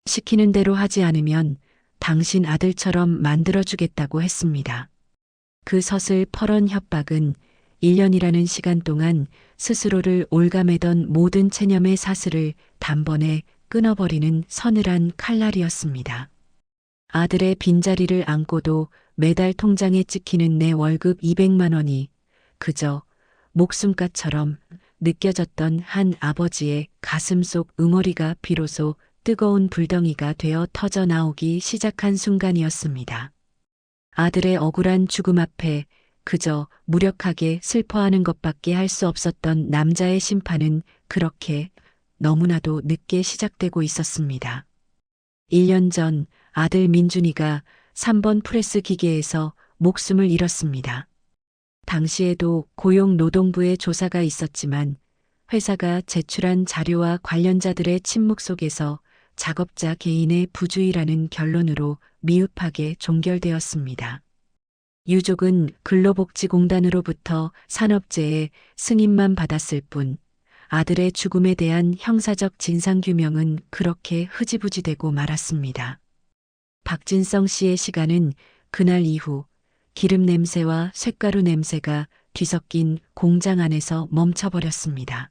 시키는 대로 하지 않으면 당신 아들처럼 만들어주겠다고 했습니다. 그 서슬퍼런 협박은 1년이라는 시간 동안 스스로를 올가매던 모든 체념의 사슬을 단번에 끊어버리는 서늘한 칼날이었습니다. 아들의 빈자리를 안고도 매달 통장에 찍히는 내 월급 200만 원이 그저 목숨값처럼 느껴졌던 한 아버지의 가슴 속 응어리가 비로소 뜨거운 불덩이가 되어 터져 나오기 시작한 순간이었습니다. 아들의 억울한 죽음 앞에 그저 무력하게 슬퍼하는 것밖에 할 수 없었던 남자의 심판은 그렇게 너무나도 늦게 시작되고 있었습니다. 1년 전 아들 민준이가 3번 프레스 기계에서 목숨을 잃었습니다. 당시에도 고용노동부의 조사가 있었지만 회사가 제출한 자료와 관련자들의 침묵 속에서 작업자 개인의 부주의라는 결론으로 미흡하게 종결되었습니다. 유족은 근로복지공단으로부터 산업재해 승인만 받았을 뿐 아들의 죽음에 대한 형사적 진상규명은 그렇게 흐지부지되고 말았습니다. 박진성 씨의 시간은 그날 이후 기름 냄새와 쇳가루 냄새가 뒤섞인 공장 안에서 멈춰버렸습니다.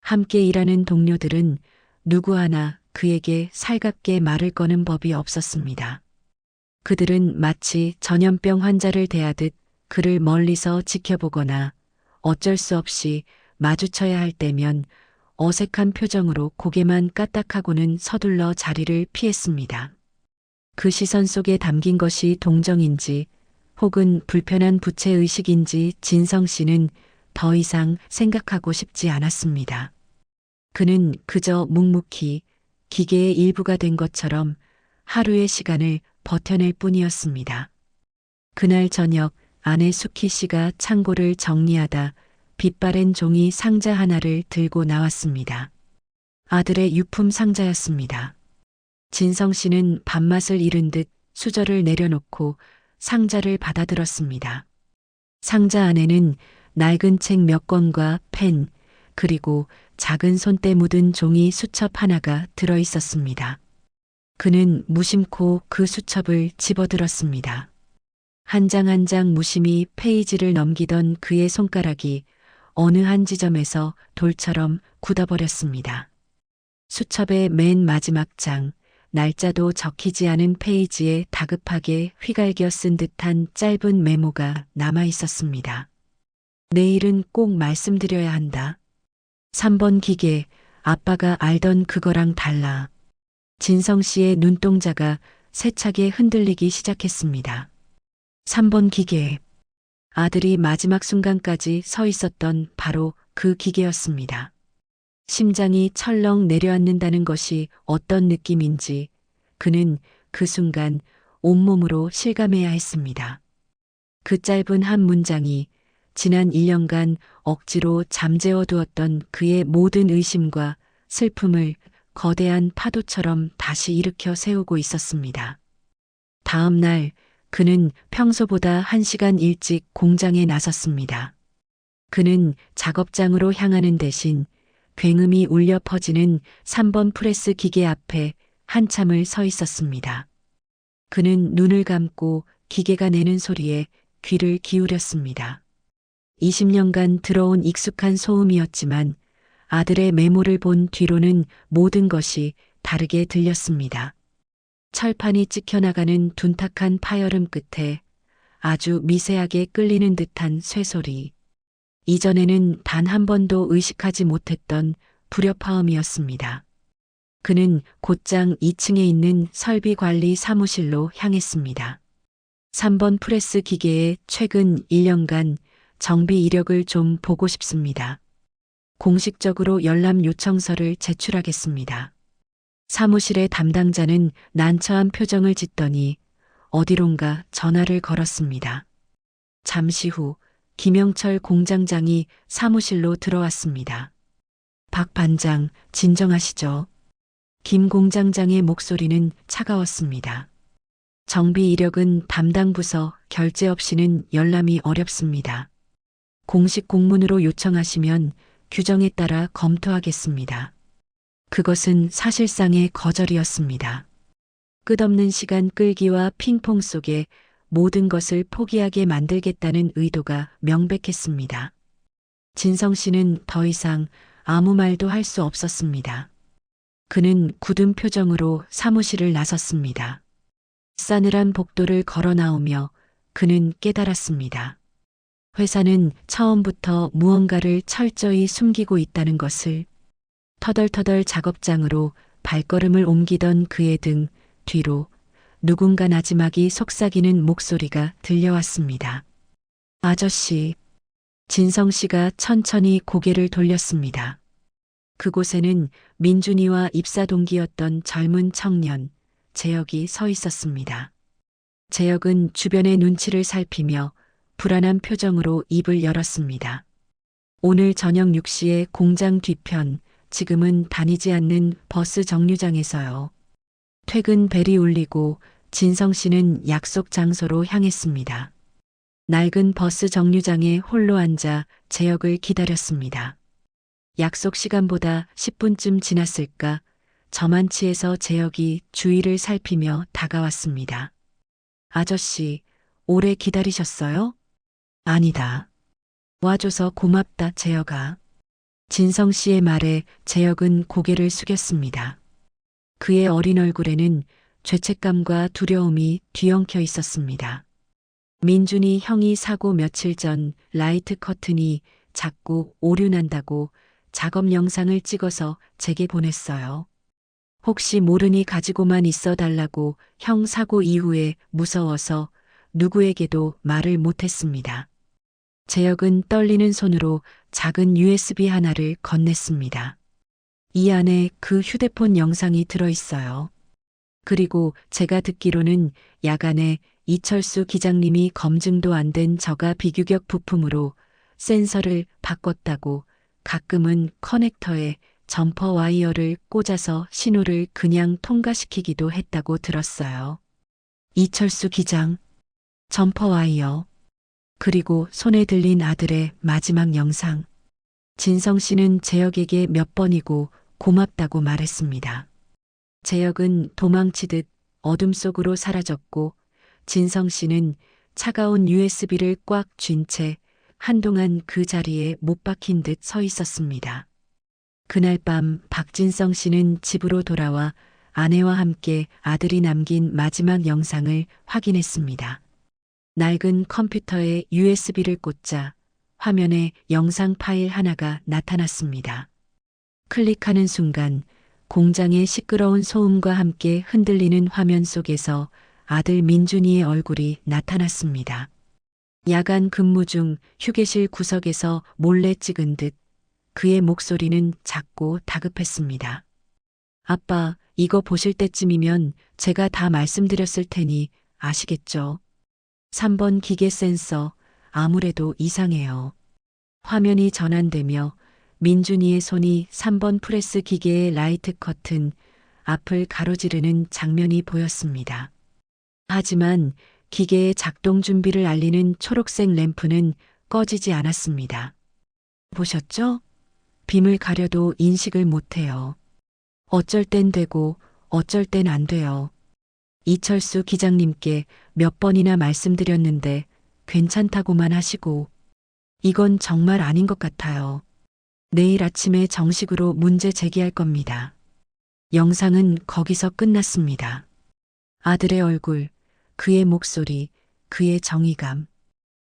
함께 일하는 동료들은 누구 하나 그에게 살갑게 말을 거는 법이 없었습니다. 그들은 마치 전염병 환자를 대하듯 그를 멀리서 지켜보거나 어쩔 수 없이 마주쳐야 할 때면 어색한 표정으로 고개만 까딱하고는 서둘러 자리를 피했습니다. 그 시선 속에 담긴 것이 동정인지 혹은 불편한 부채의식인지 진성 씨는 더 이상 생각하고 싶지 않았습니다. 그는 그저 묵묵히 기계의 일부가 된 것처럼 하루의 시간을 버텨낼 뿐이었습니다. 그날 저녁 아내 수키 씨가 창고를 정리하다 빛바랜 종이 상자 하나를 들고 나왔습니다. 아들의 유품 상자였습니다. 진성 씨는 밥맛을 잃은 듯 수저를 내려놓고 상자를 받아들었습니다. 상자 안에는 낡은 책 몇 권과 펜, 그리고 작은 손때 묻은 종이 수첩 하나가 들어 있었습니다. 그는 무심코 그 수첩을 집어들었습니다. 한 장 한 장 무심히 페이지를 넘기던 그의 손가락이 어느 한 지점에서 돌처럼 굳어버렸습니다. 수첩의 맨 마지막 장, 날짜도 적히지 않은 페이지에 다급하게 휘갈겨 쓴 듯한 짧은 메모가 남아 있었습니다. 내일은 꼭 말씀드려야 한다. 3번 기계, 아빠가 알던 그거랑 달라. 진성 씨의 눈동자가 세차게 흔들리기 시작했습니다. 3번 기계. 아들이 마지막 순간까지 서 있었던 바로 그 기계였습니다. 심장이 철렁 내려앉는다는 것이 어떤 느낌인지 그는 그 순간 온몸으로 실감해야 했습니다. 그 짧은 한 문장이 지난 1년간 억지로 잠재워 두었던 그의 모든 의심과 슬픔을 거대한 파도처럼 다시 일으켜 세우고 있었습니다. 다음 날 그는 평소보다 1시간 일찍 공장에 나섰습니다. 그는 작업장으로 향하는 대신 굉음이 울려 퍼지는 3번 프레스 기계 앞에 한참을 서 있었습니다. 그는 눈을 감고 기계가 내는 소리에 귀를 기울였습니다. 20년간 들어온 익숙한 소음이었지만 아들의 메모를 본 뒤로는 모든 것이 다르게 들렸습니다. 철판이 찍혀나가는 둔탁한 파열음 끝에 아주 미세하게 끌리는 듯한 쇠소리. 이전에는 단 한 번도 의식하지 못했던 불협화음이었습니다. 그는 곧장 2층에 있는 설비관리 사무실로 향했습니다. 3번 프레스 기계의 최근 1년간 정비 이력을 좀 보고 싶습니다. 공식적으로 열람 요청서를 제출하겠습니다. 사무실의 담당자는 난처한 표정을 짓더니 어디론가 전화를 걸었습니다. 잠시 후 김영철 공장장이 사무실로 들어왔습니다. 박 반장, 진정하시죠. 김 공장장의 목소리는 차가웠습니다. 정비 이력은 담당 부서 결재 없이는 열람이 어렵습니다. 공식 공문으로 요청하시면 규정에 따라 검토하겠습니다. 그것은 사실상의 거절이었습니다. 끝없는 시간 끌기와 핑퐁 속에 모든 것을 포기하게 만들겠다는 의도가 명백했습니다. 진성 씨는 더 이상 아무 말도 할 수 없었습니다. 그는 굳은 표정으로 사무실을 나섰습니다. 싸늘한 복도를 걸어 나오며 그는 깨달았습니다. 회사는 처음부터 무언가를 철저히 숨기고 있다는 것을. 터덜터덜 작업장으로 발걸음을 옮기던 그의 등 뒤로 누군가 나지막이 속삭이는 목소리가 들려왔습니다. 아저씨. 진성 씨가 천천히 고개를 돌렸습니다. 그곳에는 민준이와 입사 동기였던 젊은 청년, 재혁이 서 있었습니다. 재혁은 주변의 눈치를 살피며 불안한 표정으로 입을 열었습니다. 오늘 저녁 6시에 공장 뒤편, 지금은 다니지 않는 버스 정류장에서요. 퇴근 벨이 울리고 진성 씨는 약속 장소로 향했습니다. 낡은 버스 정류장에 홀로 앉아 재혁을 기다렸습니다. 약속 시간보다 10분쯤 지났을까 저만치에서 재혁이 주위를 살피며 다가왔습니다. 아저씨, 오래 기다리셨어요? 아니다. 와줘서 고맙다, 재혁아. 진성 씨의 말에 재혁은 고개를 숙였습니다. 그의 어린 얼굴에는 죄책감과 두려움이 뒤엉켜 있었습니다. 민준이 형이 사고 며칠 전 라이트 커튼이 자꾸 오류난다고 작업 영상을 찍어서 제게 보냈어요. 혹시 모르니 가지고만 있어 달라고 형 사고 이후에 무서워서 누구에게도 말을 못했습니다. 재혁은 떨리는 손으로 작은 USB 하나를 건넸습니다. 이 안에 그 휴대폰 영상이 들어있어요. 그리고 제가 듣기로는 야간에 이철수 기장님이 검증도 안 된 저가 비규격 부품으로 센서를 바꿨다고 가끔은 커넥터에 점퍼 와이어를 꽂아서 신호를 그냥 통과시키기도 했다고 들었어요. 이철수 기장, 점퍼 와이어, 그리고 손에 들린 아들의 마지막 영상. 진성 씨는 재혁에게 몇 번이고 고맙다고 말했습니다. 재혁은 도망치듯 어둠 속으로 사라졌고 진성 씨는 차가운 USB를 꽉 쥔 채 한동안 그 자리에 못 박힌 듯 서 있었습니다. 그날 밤 박진성 씨는 집으로 돌아와 아내와 함께 아들이 남긴 마지막 영상을 확인했습니다. 낡은 컴퓨터에 USB를 꽂자 화면에 영상 파일 하나가 나타났습니다. 클릭하는 순간 공장의 시끄러운 소음과 함께 흔들리는 화면 속에서 아들 민준이의 얼굴이 나타났습니다. 야간 근무 중 휴게실 구석에서 몰래 찍은 듯 그의 목소리는 작고 다급했습니다. 아빠, 이거 보실 때쯤이면 제가 다 말씀드렸을 테니 아시겠죠? 3번 기계 센서, 아무래도 이상해요. 화면이 전환되며 민준이의 손이 3번 프레스 기계의 라이트 커튼 앞을 가로지르는 장면이 보였습니다. 하지만 기계의 작동 준비를 알리는 초록색 램프는 꺼지지 않았습니다. 보셨죠? 빔을 가려도 인식을 못해요. 어쩔 땐 되고 어쩔 땐 안 돼요. 이철수 기장님께 몇 번이나 말씀드렸는데 괜찮다고만 하시고 이건 정말 아닌 것 같아요. 내일 아침에 정식으로 문제 제기할 겁니다. 영상은 거기서 끝났습니다. 아들의 얼굴, 그의 목소리, 그의 정의감.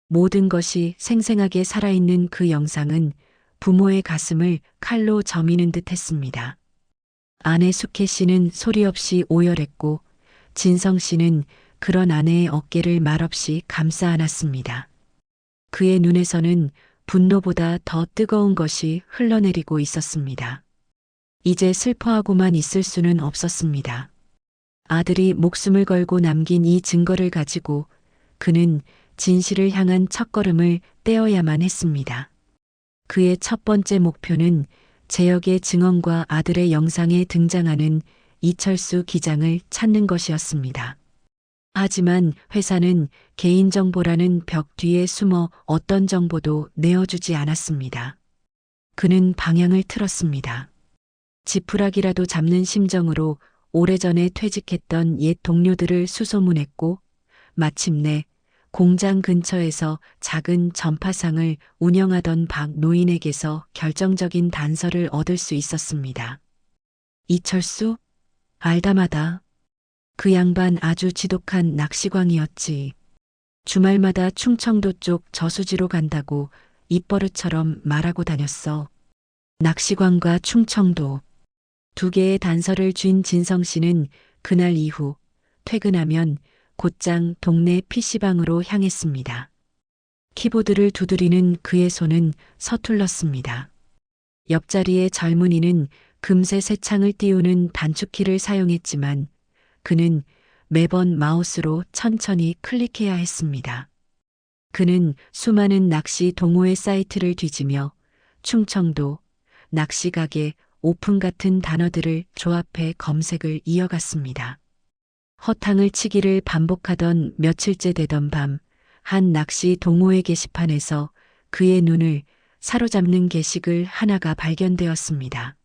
모든 것이 생생하게 살아있는 그 영상은 부모의 가슴을 칼로 저미는 듯 했습니다. 아내 숙혜 씨는 소리 없이 오열했고 진성 씨는 그런 아내의 어깨를 말없이 감싸 안았습니다. 그의 눈에서는 분노보다 더 뜨거운 것이 흘러내리고 있었습니다. 이제 슬퍼하고만 있을 수는 없었습니다. 아들이 목숨을 걸고 남긴 이 증거를 가지고 그는 진실을 향한 첫걸음을 떼어야만 했습니다. 그의 첫 번째 목표는 재혁의 증언과 아들의 영상에 등장하는 이철수 기장을 찾는 것이었습니다. 하지만 회사는 개인정보라는 벽 뒤에 숨어 어떤 정보도 내어주지 않았습니다. 그는 방향을 틀었습니다. 지푸라기라도 잡는 심정으로 오래전에 퇴직했던 옛 동료들을 수소문했고 마침내 공장 근처에서 작은 전파상을 운영하던 박 노인에게서 결정적인 단서를 얻을 수 있었습니다. 이철수? 알다마다. 그 양반 아주 지독한 낚시광이었지. 주말마다 충청도 쪽 저수지로 간다고 입버릇처럼 말하고 다녔어. 낚시광과 충청도. 두 개의 단서를 쥔 진성 씨는 그날 이후 퇴근하면 곧장 동네 PC방으로 향했습니다. 키보드를 두드리는 그의 손은 서툴렀습니다. 옆자리의 젊은이는 금세 새 창을 띄우는 단축키를 사용했지만 그는 매번 마우스로 천천히 클릭해야 했습니다. 그는 수많은 낚시 동호회 사이트를 뒤지며 충청도, 낚시가게, 오픈 같은 단어들을 조합해 검색을 이어갔습니다. 허탕을 치기를 반복하던 며칠째 되던 밤, 한 낚시 동호회 게시판에서 그의 눈을 사로잡는 게시글 하나가 발견되었습니다.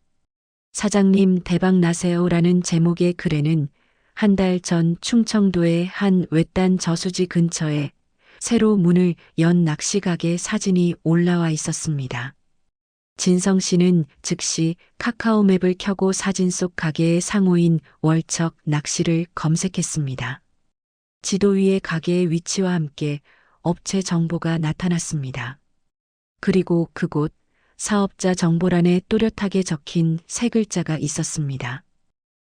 사장님 대박 나세요라는 제목의 글에는 한 달 전 충청도의 한 외딴 저수지 근처에 새로 문을 연 낚시가게 사진이 올라와 있었습니다. 진성 씨는 즉시 카카오맵을 켜고 사진 속 가게의 상호인 월척 낚시를 검색했습니다. 지도 위에 가게의 위치와 함께 업체 정보가 나타났습니다. 그리고 그곳 사업자 정보란에 또렷하게 적힌 세 글자가 있었습니다.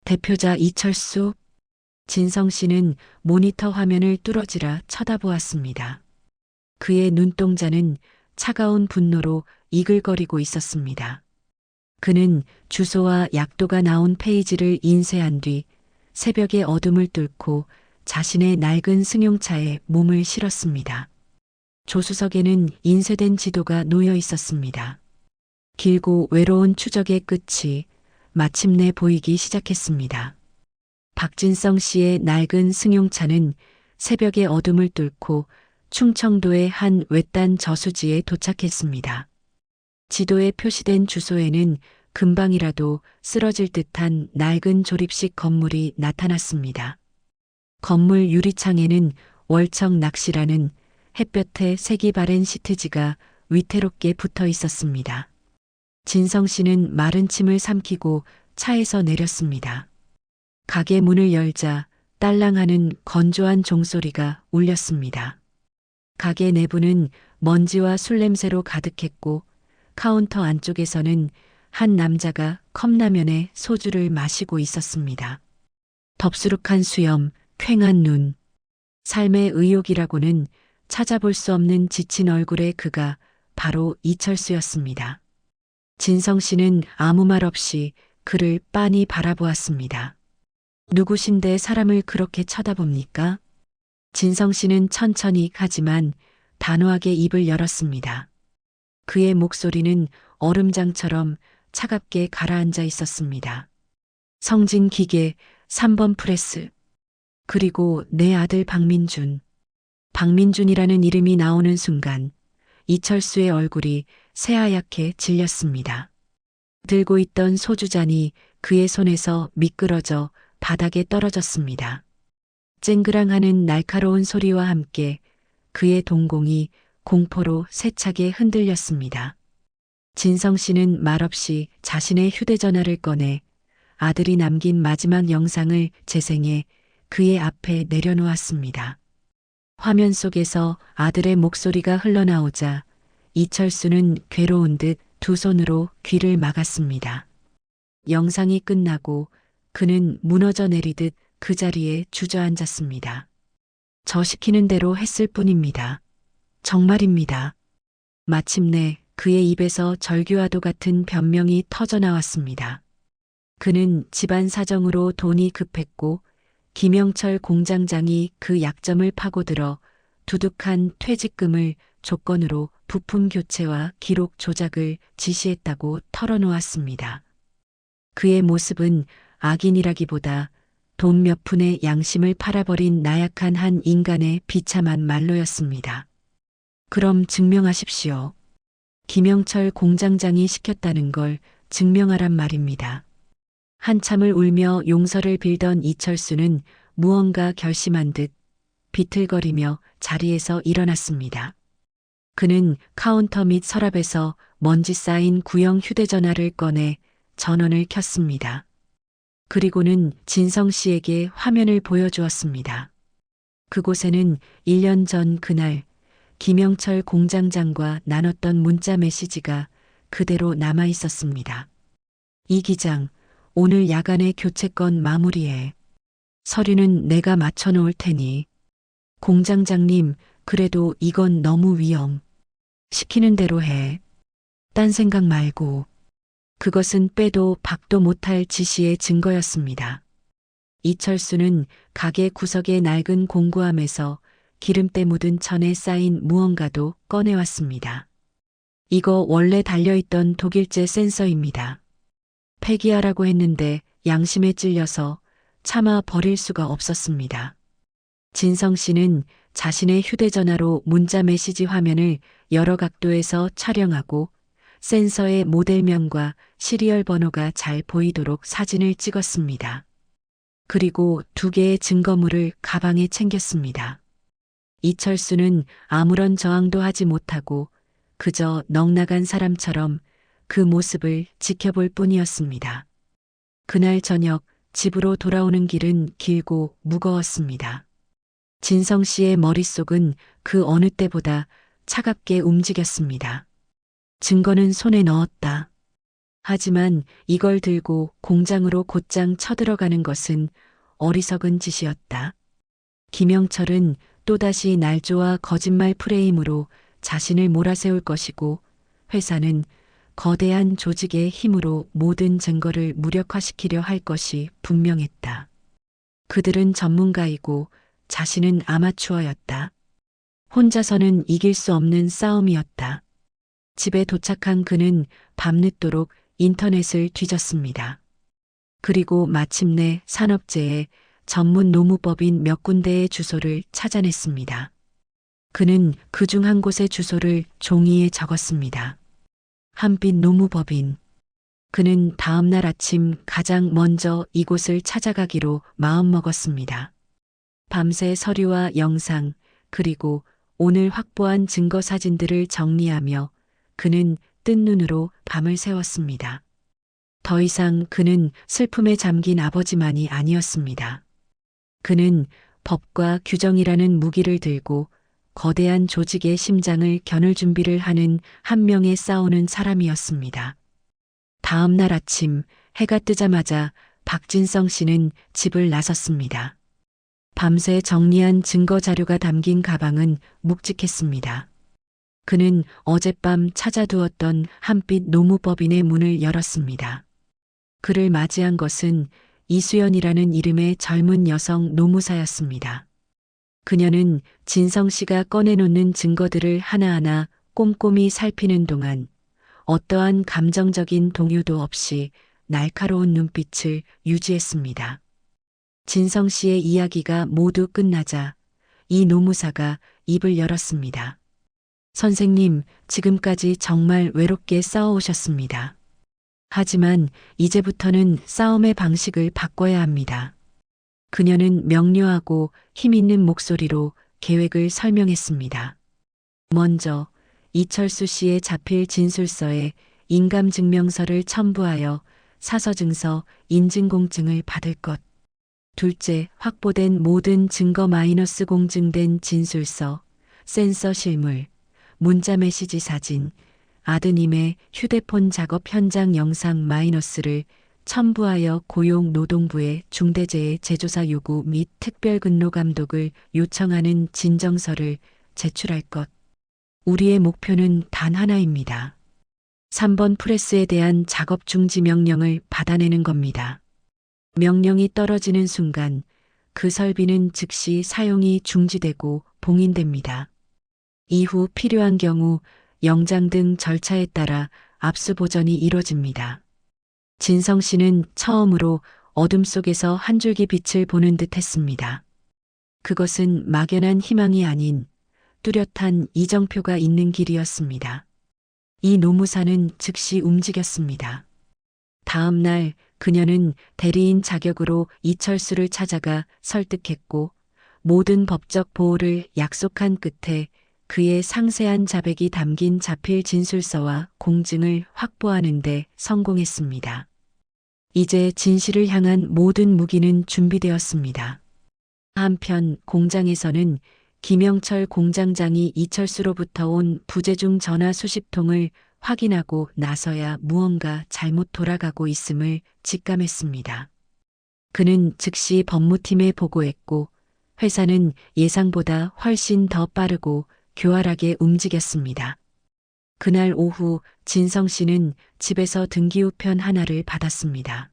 대표자 이철수. 진성 씨는 모니터 화면을 뚫어지라 쳐다보았습니다. 그의 눈동자는 차가운 분노로 이글거리고 있었습니다. 그는 주소와 약도가 나온 페이지를 인쇄한 뒤 새벽의 어둠을 뚫고 자신의 낡은 승용차에 몸을 실었습니다. 조수석에는 인쇄된 지도가 놓여 있었습니다. 길고 외로운 추적의 끝이 마침내 보이기 시작했습니다. 박진성 씨의 낡은 승용차는 새벽의 어둠을 뚫고 충청도의 한 외딴 저수지에 도착했습니다. 지도에 표시된 주소에는 금방이라도 쓰러질 듯한 낡은 조립식 건물이 나타났습니다. 건물 유리창에는 월척 낚시라는 햇볕에 색이 바랜 시트지가 위태롭게 붙어 있었습니다. 진성 씨는 마른 침을 삼키고 차에서 내렸습니다. 가게 문을 열자 딸랑하는 건조한 종소리가 울렸습니다. 가게 내부는 먼지와 술 냄새로 가득했고 카운터 안쪽에서는 한 남자가 컵라면에 소주를 마시고 있었습니다. 덥수룩한 수염, 퀭한 눈. 삶의 의욕이라고는 찾아볼 수 없는 지친 얼굴의 그가 바로 이철수였습니다. 진성 씨는 아무 말 없이 그를 빤히 바라보았습니다. 누구신데 사람을 그렇게 쳐다봅니까? 진성 씨는 천천히 하지만 단호하게 입을 열었습니다. 그의 목소리는 얼음장처럼 차갑게 가라앉아 있었습니다. 성진 기계 3번 프레스. 그리고 내 아들 박민준. 박민준이라는 이름이 나오는 순간 이철수의 얼굴이 새하얗게 질렸습니다. 들고 있던 소주잔이 그의 손에서 미끄러져 바닥에 떨어졌습니다. 쨍그랑하는 날카로운 소리와 함께 그의 동공이 공포로 세차게 흔들렸습니다. 진성 씨는 말없이 자신의 휴대전화를 꺼내 아들이 남긴 마지막 영상을 재생해 그의 앞에 내려놓았습니다. 화면 속에서 아들의 목소리가 흘러나오자 이철수는 괴로운 듯 두 손으로 귀를 막았습니다. 영상이 끝나고 그는 무너져 내리듯 그 자리에 주저앉았습니다. 저 시키는 대로 했을 뿐입니다. 정말입니다. 마침내 그의 입에서 절규와도 같은 변명이 터져나왔습니다. 그는 집안 사정으로 돈이 급했고 김영철 공장장이 그 약점을 파고들어 두둑한 퇴직금을 조건으로 부품 교체와 기록 조작을 지시했다고 털어놓았습니다. 그의 모습은 악인이라기보다 돈 몇 푼의 양심을 팔아버린 나약한 한 인간의 비참한 말로였습니다. 그럼 증명하십시오. 김영철 공장장이 시켰다는 걸 증명하란 말입니다. 한참을 울며 용서를 빌던 이철수는 무언가 결심한 듯 비틀거리며 자리에서 일어났습니다. 그는 카운터 및 서랍에서 먼지 쌓인 구형 휴대전화를 꺼내 전원을 켰습니다. 그리고는 진성 씨에게 화면을 보여주었습니다. 그곳에는 1년 전 그날 김영철 공장장과 나눴던 문자 메시지가 그대로 남아 있었습니다. 이 기장, 오늘 야간에 교체건 마무리해. 서류는 내가 맞춰놓을 테니. 공장장님, 그래도 이건 너무 위험. 시키는 대로 해. 딴 생각 말고. 그것은 빼도 박도 못할 지시의 증거였습니다. 이철수는 가게 구석의 낡은 공구함에서 기름때 묻은 천에 쌓인 무언가도 꺼내왔습니다. 이거 원래 달려있던 독일제 센서입니다. 폐기하라고 했는데 양심에 찔려서 차마 버릴 수가 없었습니다. 진성 씨는 자신의 휴대전화로 문자 메시지 화면을 여러 각도에서 촬영하고 센서의 모델명과 시리얼 번호가 잘 보이도록 사진을 찍었습니다. 그리고 2개의 증거물을 가방에 챙겼습니다. 이철수는 아무런 저항도 하지 못하고 그저 넋나간 사람처럼 그 모습을 지켜볼 뿐이었습니다. 그날 저녁 집으로 돌아오는 길은 길고 무거웠습니다. 진성 씨의 머릿속은 그 어느 때보다 차갑게 움직였습니다. 증거는 손에 넣었다. 하지만 이걸 들고 공장으로 곧장 쳐들어가는 것은 어리석은 짓이었다. 김영철은 또다시 날조와 거짓말 프레임으로 자신을 몰아세울 것이고 회사는 거대한 조직의 힘으로 모든 증거를 무력화시키려 할 것이 분명했다. 그들은 전문가이고 자신은 아마추어였다. 혼자서는 이길 수 없는 싸움이었다. 집에 도착한 그는 밤늦도록 인터넷을 뒤졌습니다. 그리고 마침내 산업재해 전문 노무법인 몇 군데의 주소를 찾아냈습니다. 그는 그중 한 곳의 주소를 종이에 적었습니다. 한빛 노무법인. 그는 다음 날 아침 가장 먼저 이곳을 찾아가기로 마음먹었습니다. 밤새 서류와 영상 그리고 오늘 확보한 증거 사진들을 정리하며 그는 뜬 눈으로 밤을 새웠습니다. 더 이상 그는 슬픔에 잠긴 아버지만이 아니었습니다. 그는 법과 규정이라는 무기를 들고 거대한 조직의 심장을 겨눌 준비를 하는 한 명의 싸우는 사람이었습니다. 다음 날 아침 해가 뜨자마자 박진성 씨는 집을 나섰습니다. 밤새 정리한 증거 자료가 담긴 가방은 묵직했습니다. 그는 어젯밤 찾아두었던 한빛 노무법인의 문을 열었습니다. 그를 맞이한 것은 이수연이라는 이름의 젊은 여성 노무사였습니다. 그녀는 진성 씨가 꺼내놓는 증거들을 하나하나 꼼꼼히 살피는 동안 어떠한 감정적인 동요도 없이 날카로운 눈빛을 유지했습니다. 진성 씨의 이야기가 모두 끝나자 이 노무사가 입을 열었습니다. 선생님, 지금까지 정말 외롭게 싸워오셨습니다. 하지만 이제부터는 싸움의 방식을 바꿔야 합니다. 그녀는 명료하고 힘있는 목소리로 계획을 설명했습니다. 먼저 이철수 씨의 자필 진술서에 인감증명서를 첨부하여 사서증서 인증공증을 받을 것. 둘째, 확보된 모든 증거 마이너스 공증된 진술서, 센서 실물, 문자 메시지 사진, 아드님의 휴대폰 작업 현장 영상 마이너스를 첨부하여 고용노동부에 중대재해 재조사 요구 및 특별근로감독을 요청하는 진정서를 제출할 것. 우리의 목표는 단 하나입니다. 3번 프레스에 대한 작업 중지 명령을 받아내는 겁니다. 명령이 떨어지는 순간 그 설비는 즉시 사용이 중지되고 봉인됩니다. 이후 필요한 경우 영장 등 절차에 따라 압수보전이 이뤄집니다. 진성 씨는 처음으로 어둠 속에서 한 줄기 빛을 보는 듯 했습니다. 그것은 막연한 희망이 아닌 뚜렷한 이정표가 있는 길이었습니다. 이 노무사는 즉시 움직였습니다. 다음 날 그녀는 대리인 자격으로 이철수를 찾아가 설득했고 모든 법적 보호를 약속한 끝에 그의 상세한 자백이 담긴 자필 진술서와 공증을 확보하는 데 성공했습니다. 이제 진실을 향한 모든 무기는 준비되었습니다. 한편 공장에서는 김영철 공장장이 이철수로부터 온 부재중 전화 수십 통을 확인하고 나서야 무언가 잘못 돌아가고 있음을 직감했습니다. 그는 즉시 법무팀에 보고했고 회사는 예상보다 훨씬 더 빠르고 교활하게 움직였습니다. 그날 오후 진성 씨는 집에서 등기우편 하나를 받았습니다.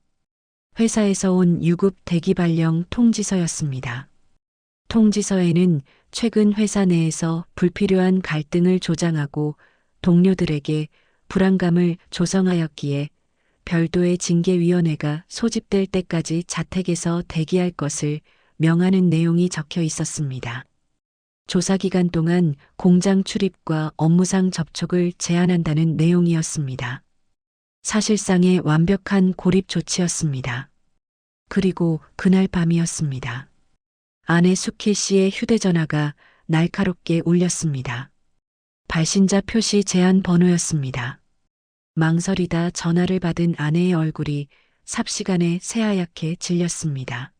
회사에서 온 유급 대기 발령 통지서였습니다. 통지서에는 최근 회사 내에서 불필요한 갈등을 조장하고 동료들에게 불안감을 조성하였기에 별도의 징계위원회가 소집될 때까지 자택에서 대기할 것을 명하는 내용이 적혀 있었습니다. 조사 기간 동안 공장 출입과 업무상 접촉을 제한한다는 내용이었습니다. 사실상의 완벽한 고립 조치였습니다. 그리고 그날 밤이었습니다. 아내 수키 씨의 휴대전화가 날카롭게 울렸습니다. 발신자 표시 제한 번호였습니다. 망설이다 전화를 받은 아내의 얼굴이 삽시간에 새하얗게 질렸습니다.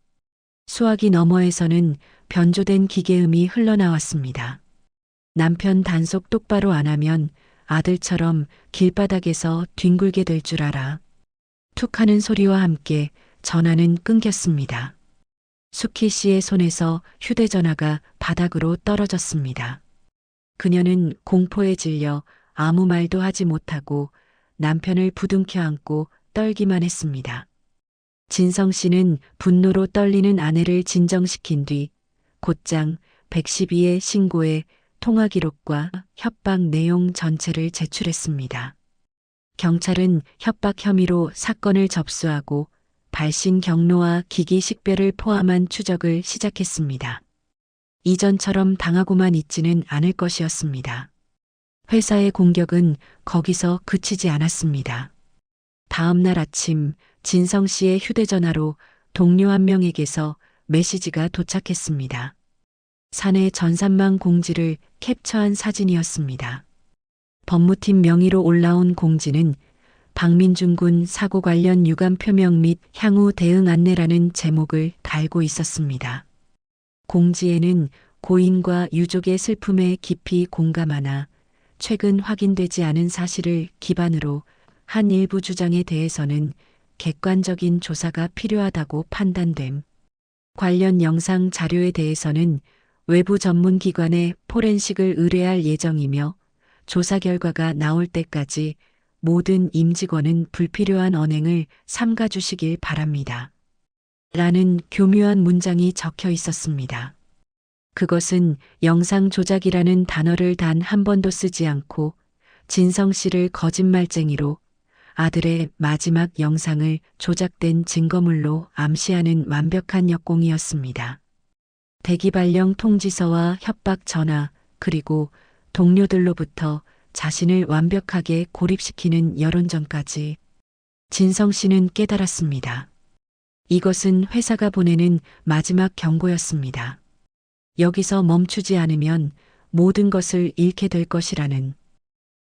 수화기 너머에서는 변조된 기계음이 흘러나왔습니다. 남편 단속 똑바로 안 하면 아들처럼 길바닥에서 뒹굴게 될 줄 알아. 툭 하는 소리와 함께 전화는 끊겼습니다. 수키 씨의 손에서 휴대전화가 바닥으로 떨어졌습니다. 그녀는 공포에 질려 아무 말도 하지 못하고 남편을 부둥켜 안고 떨기만 했습니다. 진성 씨는 분노로 떨리는 아내를 진정시킨 뒤 곧장 112에 신고해 통화 기록과 협박 내용 전체를 제출했습니다. 경찰은 협박 혐의로 사건을 접수하고 발신 경로와 기기 식별을 포함한 추적을 시작했습니다. 이전처럼 당하고만 있지는 않을 것이었습니다. 회사의 공격은 거기서 그치지 않았습니다. 다음 날 아침 진성 씨의 휴대전화로 동료 한 명에게서 메시지가 도착했습니다. 사내 전산망 공지를 캡처한 사진이었습니다. 법무팀 명의로 올라온 공지는 박민중 군 사고 관련 유감 표명 및 향후 대응 안내라는 제목을 달고 있었습니다. 공지에는 고인과 유족의 슬픔에 깊이 공감하나 최근 확인되지 않은 사실을 기반으로 한 일부 주장에 대해서는 객관적인 조사가 필요하다고 판단됨. 관련 영상 자료에 대해서는 외부 전문기관에 포렌식을 의뢰할 예정이며 조사 결과가 나올 때까지 모든 임직원은 불필요한 언행을 삼가주시길 바랍니다. 라는 교묘한 문장이 적혀 있었습니다. 그것은 영상 조작이라는 단어를 단 한 번도 쓰지 않고 진성 씨를 거짓말쟁이로 아들의 마지막 영상을 조작된 증거물로 암시하는 완벽한 역공이었습니다. 대기 발령 통지서와 협박 전화 그리고 동료들로부터 자신을 완벽하게 고립시키는 여론전까지 진성 씨는 깨달았습니다. 이것은 회사가 보내는 마지막 경고였습니다. 여기서 멈추지 않으면 모든 것을 잃게 될 것이라는.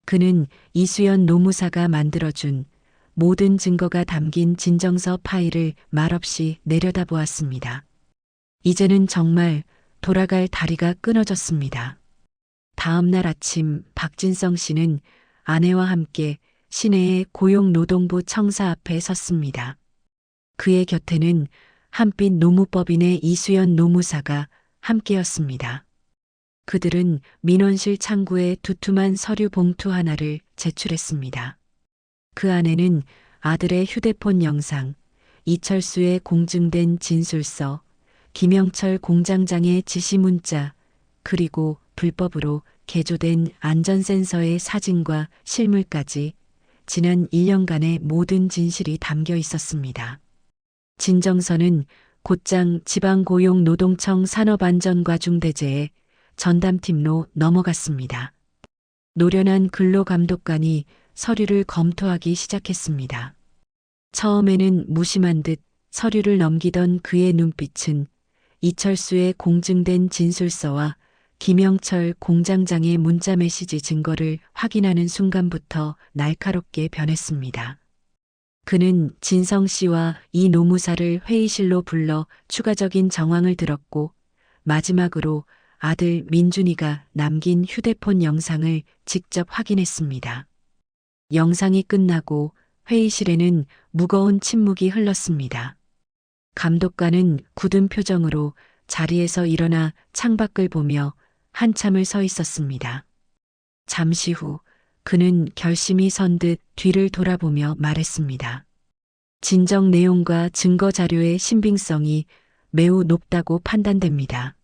그는 이수연 노무사가 만들어준 모든 증거가 담긴 진정서 파일을 말없이 내려다보았습니다. 이제는 정말 돌아갈 다리가 끊어졌습니다. 다음 날 아침 박진성 씨는 아내와 함께 시내의 고용노동부 청사 앞에 섰습니다. 그의 곁에는 한빛 노무법인의 이수연 노무사가 함께였습니다. 그들은 민원실 창구에 두툼한 서류 봉투 하나를 제출했습니다. 그 안에는 아들의 휴대폰 영상, 이철수의 공증된 진술서, 김영철 공장장의 지시 문자, 그리고 불법으로 개조된 안전센서의 사진과 실물까지 지난 1년간의 모든 진실이 담겨 있었습니다. 진정서는 곧장 지방고용노동청 산업안전과중대제에 전담팀로 넘어갔습니다. 노련한 근로감독관이 서류를 검토하기 시작했습니다. 처음에는 무심한 듯 서류를 넘기던 그의 눈빛은 이철수의 공증된 진술서와 김영철 공장장의 문자 메시지 증거를 확인하는 순간부터 날카롭게 변했습니다. 그는 진성 씨와 이 노무사를 회의실로 불러 추가적인 정황을 들었고 마지막으로 아들 민준이가 남긴 휴대폰 영상을 직접 확인했습니다. 영상이 끝나고 회의실에는 무거운 침묵이 흘렀습니다. 감독관은 굳은 표정으로 자리에서 일어나 창밖을 보며 한참을 서 있었습니다. 잠시 후 그는 결심이 선 듯 뒤를 돌아보며 말했습니다. 진정 내용과 증거 자료의 신빙성이 매우 높다고 판단됩니다.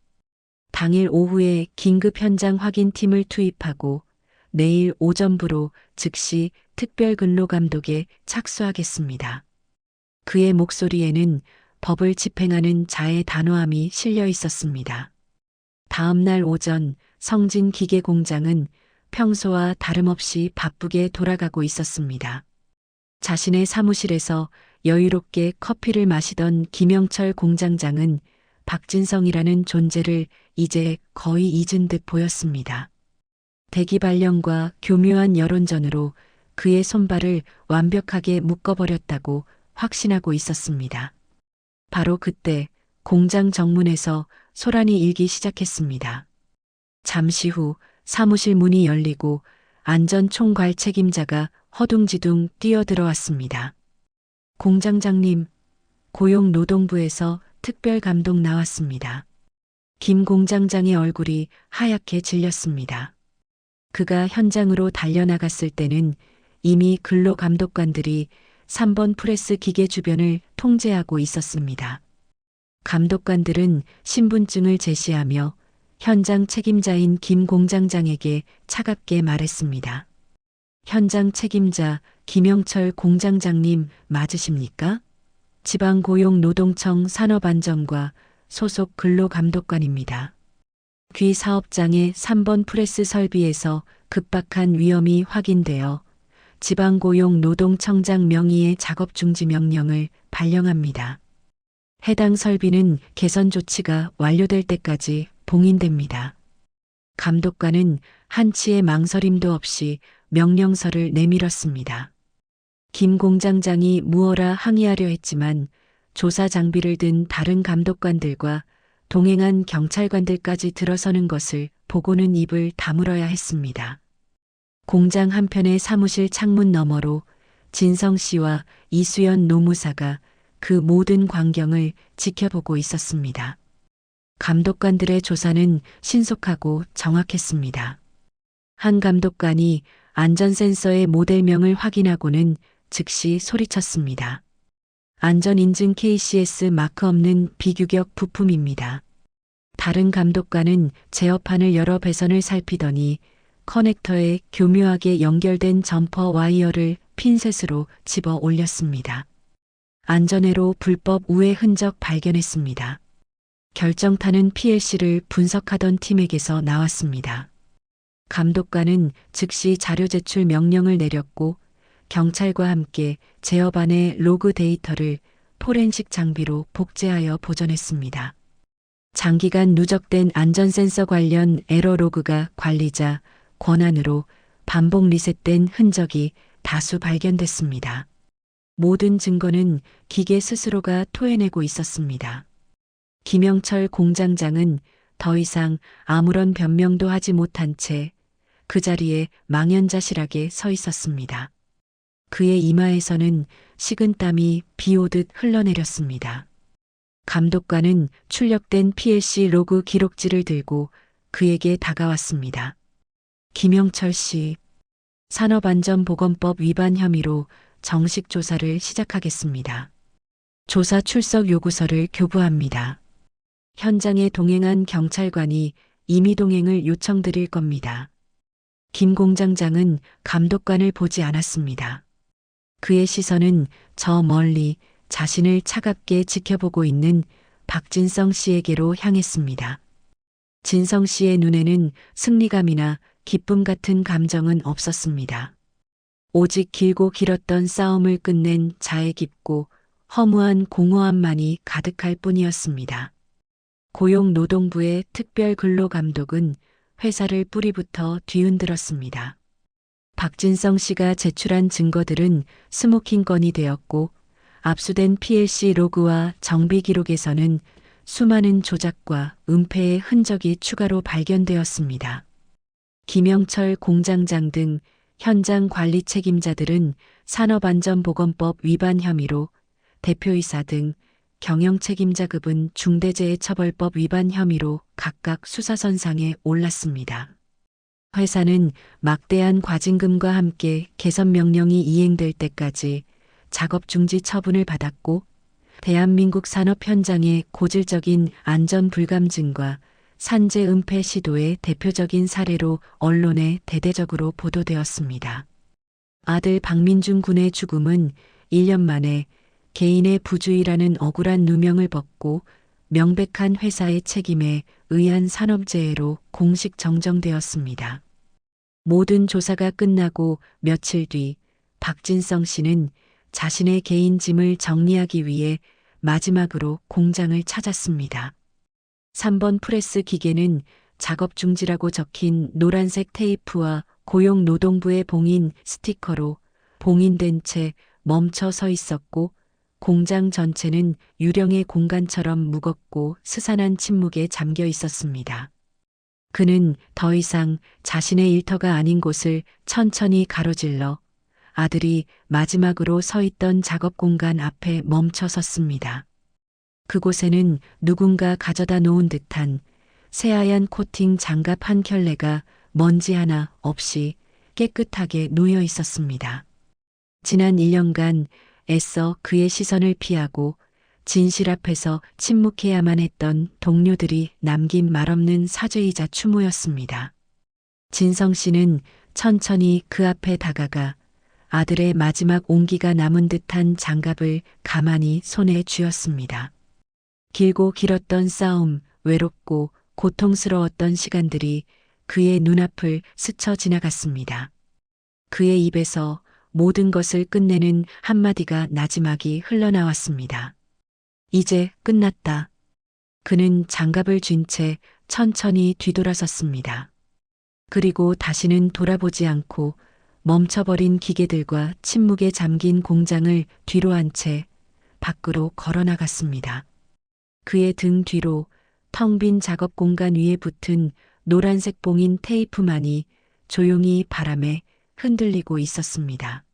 당일 오후에 긴급 현장 확인팀을 투입하고 내일 오전부로 즉시 특별근로감독에 착수하겠습니다. 그의 목소리에는 법을 집행하는 자의 단호함이 실려 있었습니다. 다음 날 오전 성진 기계공장은 평소와 다름없이 바쁘게 돌아가고 있었습니다. 자신의 사무실에서 여유롭게 커피를 마시던 김영철 공장장은 박진성이라는 존재를 이제 거의 잊은 듯 보였습니다. 대기발령과 교묘한 여론전으로 그의 손발을 완벽하게 묶어버렸다고 확신하고 있었습니다. 바로 그때 공장 정문에서 소란이 일기 시작했습니다. 잠시 후 사무실 문이 열리고 안전총괄 책임자가 허둥지둥 뛰어들어왔습니다. 공장장님, 고용노동부에서 특별감독 나왔습니다. 김 공장장의 얼굴이 하얗게 질렸습니다. 그가 현장으로 달려나갔을 때는 이미 근로감독관들이 3번 프레스 기계 주변을 통제하고 있었습니다. 감독관들은 신분증을 제시하며 현장 책임자인 김 공장장에게 차갑게 말했습니다. 현장 책임자 김영철 공장장님 맞으십니까? 지방고용노동청 산업안전과 소속 근로감독관입니다. 귀 사업장의 3번 프레스 설비에서 급박한 위험이 확인되어 지방고용노동청장 명의의 작업 중지 명령을 발령합니다. 해당 설비는 개선 조치가 완료될 때까지 봉인됩니다. 감독관은 한치의 망설임도 없이 명령서를 내밀었습니다. 김 공장장이 무어라 항의하려 했지만 조사 장비를 든 다른 감독관들과 동행한 경찰관들까지 들어서는 것을 보고는 입을 다물어야 했습니다. 공장 한편의 사무실 창문 너머로 진성 씨와 이수연 노무사가 그 모든 광경을 지켜보고 있었습니다. 감독관들의 조사는 신속하고 정확했습니다. 한 감독관이 안전센서의 모델명을 확인하고는 즉시 소리쳤습니다. 안전인증 KCS 마크 없는 비규격 부품입니다. 다른 감독관은 제어판을 열어 배선을 살피더니 커넥터에 교묘하게 연결된 점퍼 와이어를 핀셋으로 집어 올렸습니다. 안전회로 불법 우회 흔적 발견했습니다. 결정타는 PLC를 분석하던 팀에게서 나왔습니다. 감독관은 즉시 자료 제출 명령을 내렸고 경찰과 함께 제어반의 로그 데이터를 포렌식 장비로 복제하여 보존했습니다. 장기간 누적된 안전센서 관련 에러 로그가 관리자 권한으로 반복 리셋된 흔적이 다수 발견됐습니다. 모든 증거는 기계 스스로가 토해내고 있었습니다. 김영철 공장장은 더 이상 아무런 변명도 하지 못한 채 그 자리에 망연자실하게 서 있었습니다. 그의 이마에서는 식은땀이 비 오듯 흘러내렸습니다. 감독관은 출력된 PLC 로그 기록지를 들고 그에게 다가왔습니다. 김영철 씨, 산업안전보건법 위반 혐의로 정식 조사를 시작하겠습니다. 조사 출석 요구서를 교부합니다. 현장에 동행한 경찰관이 임의 동행을 요청드릴 겁니다. 김 공장장은 감독관을 보지 않았습니다. 그의 시선은 저 멀리 자신을 차갑게 지켜보고 있는 박진성 씨에게로 향했습니다. 진성 씨의 눈에는 승리감이나 기쁨 같은 감정은 없었습니다. 오직 길고 길었던 싸움을 끝낸 자애 깊고 허무한 공허함만이 가득할 뿐이었습니다. 고용노동부의 특별근로감독은 회사를 뿌리부터 뒤흔들었습니다. 박진성 씨가 제출한 증거들은 스모킹 건이 되었고 압수된 PLC 로그와 정비 기록에서는 수많은 조작과 은폐의 흔적이 추가로 발견되었습니다. 김영철 공장장 등 현장 관리 책임자들은 산업안전보건법 위반 혐의로, 대표이사 등 경영 책임자급은 중대재해처벌법 위반 혐의로 각각 수사선상에 올랐습니다. 회사는 막대한 과징금과 함께 개선 명령이 이행될 때까지 작업 중지 처분을 받았고, 대한민국 산업 현장의 고질적인 안전 불감증과 산재 은폐 시도의 대표적인 사례로 언론에 대대적으로 보도되었습니다. 아들 박민준 군의 죽음은 1년 만에 개인의 부주의라는 억울한 누명을 벗고 명백한 회사의 책임에 의한 산업재해로 공식 정정되었습니다. 모든 조사가 끝나고 며칠 뒤 박진성 씨는 자신의 개인 짐을 정리하기 위해 마지막으로 공장을 찾았습니다. 3번 프레스 기계는 작업 중지라고 적힌 노란색 테이프와 고용노동부의 봉인 스티커로 봉인된 채 멈춰 서 있었고, 공장 전체는 유령의 공간처럼 무겁고 스산한 침묵에 잠겨 있었습니다. 그는 더 이상 자신의 일터가 아닌 곳을 천천히 가로질러 아들이 마지막으로 서 있던 작업 공간 앞에 멈춰 섰습니다. 그곳에는 누군가 가져다 놓은 듯한 새하얀 코팅 장갑 한 켤레가 먼지 하나 없이 깨끗하게 놓여 있었습니다. 지난 1년간 애써 그의 시선을 피하고 진실 앞에서 침묵해야만 했던 동료들이 남긴 말없는 사죄이자 추모였습니다. 진성 씨는 천천히 그 앞에 다가가 아들의 마지막 온기가 남은 듯한 장갑을 가만히 손에 쥐었습니다. 길고 길었던 싸움, 외롭고 고통스러웠던 시간들이 그의 눈앞을 스쳐 지나갔습니다. 그의 입에서 모든 것을 끝내는 한마디가 나지막이 흘러나왔습니다. 이제 끝났다. 그는 장갑을 쥔 채 천천히 뒤돌아섰습니다. 그리고 다시는 돌아보지 않고 멈춰버린 기계들과 침묵에 잠긴 공장을 뒤로 한 채 밖으로 걸어나갔습니다. 그의 등 뒤로 텅 빈 작업 공간 위에 붙은 노란색 봉인 테이프만이 조용히 바람에 흔들리고 있었습니다.